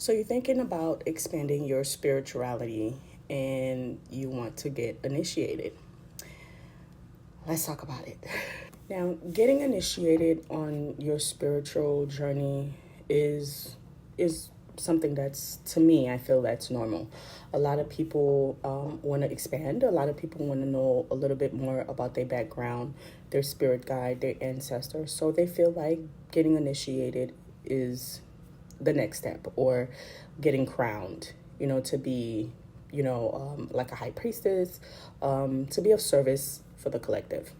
So you're thinking about expanding your spirituality and you want to get initiated. Let's talk about it. Now, getting initiated on your spiritual journey is something that's, to me, I feel that's normal. A lot of people want to expand. A lot of people want to know a little bit more about their background, their spirit guide, their ancestors. So they feel like getting initiated is the next step, or getting crowned, to be, like a high priestess, to be of service for the collective.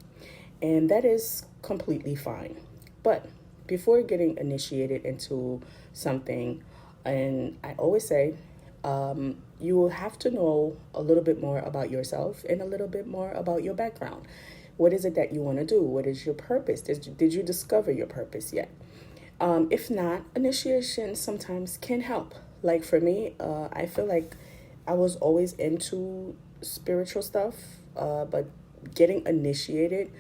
And that is completely fine. But before getting initiated into something, and I always say, you will have to know a little bit more about yourself and a little bit more about your background. What is it that you want to do? What is your purpose? Did you discover your purpose yet? If not, initiation sometimes can help. Like for me, I feel like I was always into spiritual stuff, but getting initiated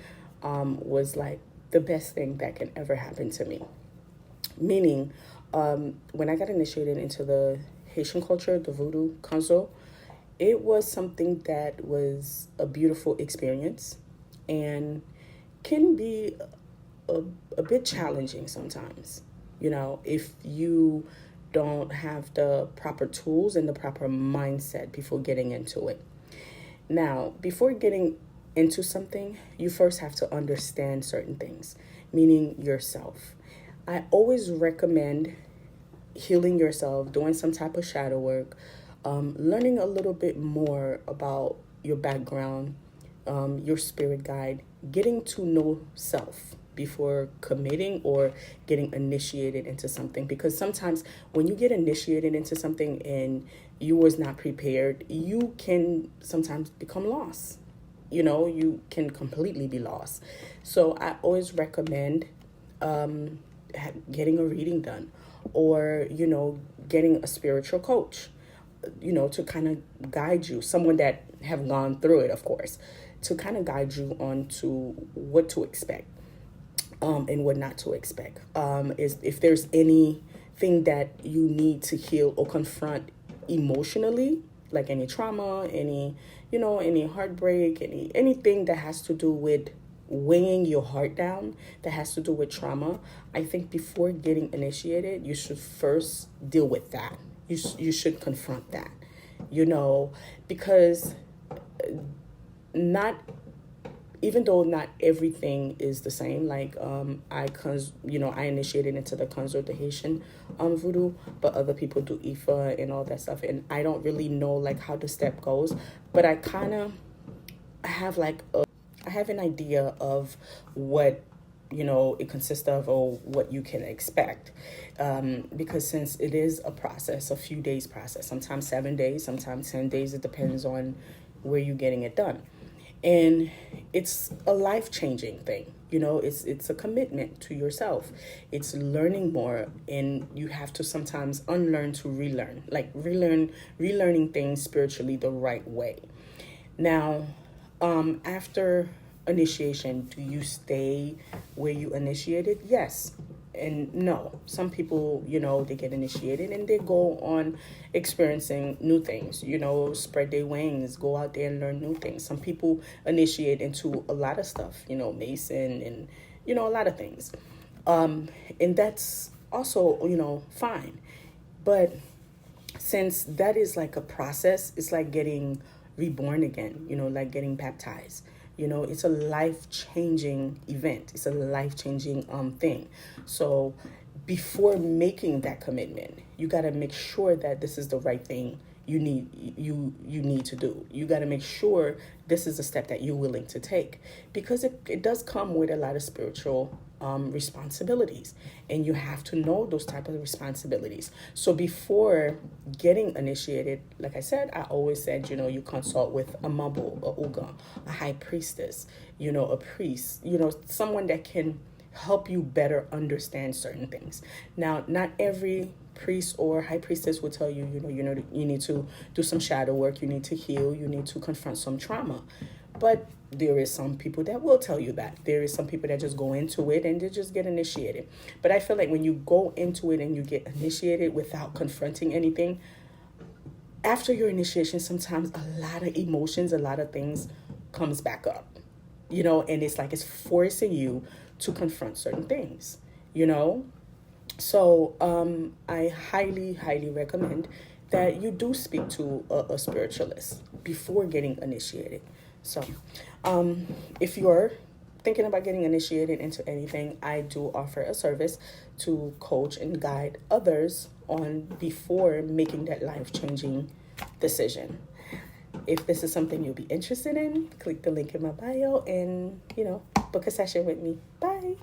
was like the best thing that can ever happen to me. Meaning, when I got initiated into the Haitian culture, the voodoo kanzo, it was something that was a beautiful experience and can be a, a bit challenging sometimes, if you don't have the proper tools and the proper mindset before getting into it. Now, before getting into something, you first have to understand certain things, meaning yourself. I always recommend healing yourself, doing some type of shadow work, learning a little bit more about your background, your spirit guide, getting to know self before committing or getting initiated into something. Because sometimes when you get initiated into something and you was not prepared, you can sometimes become lost. You can completely be lost. So I always recommend getting a reading done, or getting a spiritual coach, to kind of guide you, someone that have gone through it, of course, to kind of guide you on to what to expect, and what not to expect. Is if there's anything that you need to heal or confront emotionally, like any trauma, any heartbreak, anything that has to do with weighing your heart down, that has to do with trauma. I think before getting initiated, you should first deal with that. You should confront that, because not even though not everything is the same. Like I initiated into the Kanzo, the Haitian voodoo, but other people do Ifa and all that stuff, and I don't really know like how the step goes, but I kind of have I have an idea of what it consists of, or what you can expect, because since it is a process, a few days process, sometimes 7 days, sometimes 10 days, it depends on where you're getting it done. And it's a life-changing thing. It's a commitment to yourself. It's learning more, and you have to sometimes unlearn to relearn, like relearning things spiritually the right way. Now, after initiation, do you stay where you initiated? Yes and no. Some people, they get initiated and they go on experiencing new things, spread their wings, go out there and learn new things. Some people initiate into a lot of stuff, Mason and, a lot of things. And that's also, fine. But since that is like a process, it's like getting reborn again, like getting baptized. It's a life-changing event. It's a life-changing thing. So before making that commitment, you got to make sure that this is the right thing you need to do. You got to make sure this is a step that you're willing to take, because it does come with a lot of spiritual responsibilities, and you have to know those type of responsibilities. So before getting initiated, like I said, I always said, you consult with a mabu, a uga, a high priestess, a priest, someone that can help you better understand certain things. Now, not every priest or high priestess will tell you, you need to do some shadow work, you need to heal, you need to confront some trauma. But there is some people that will tell you that. There is some people that just go into it and they just get initiated. But I feel like when you go into it and you get initiated without confronting anything, after your initiation, sometimes a lot of emotions, a lot of things comes back up, and it's like it's forcing you to confront certain things, you know? So I highly, highly recommend that you do speak to a spiritualist before getting initiated. So if you're thinking about getting initiated into anything, I do offer a service to coach and guide others on before making that life-changing decision. If this is something you'll be interested in, click the link in my bio and, book a session with me. Bye.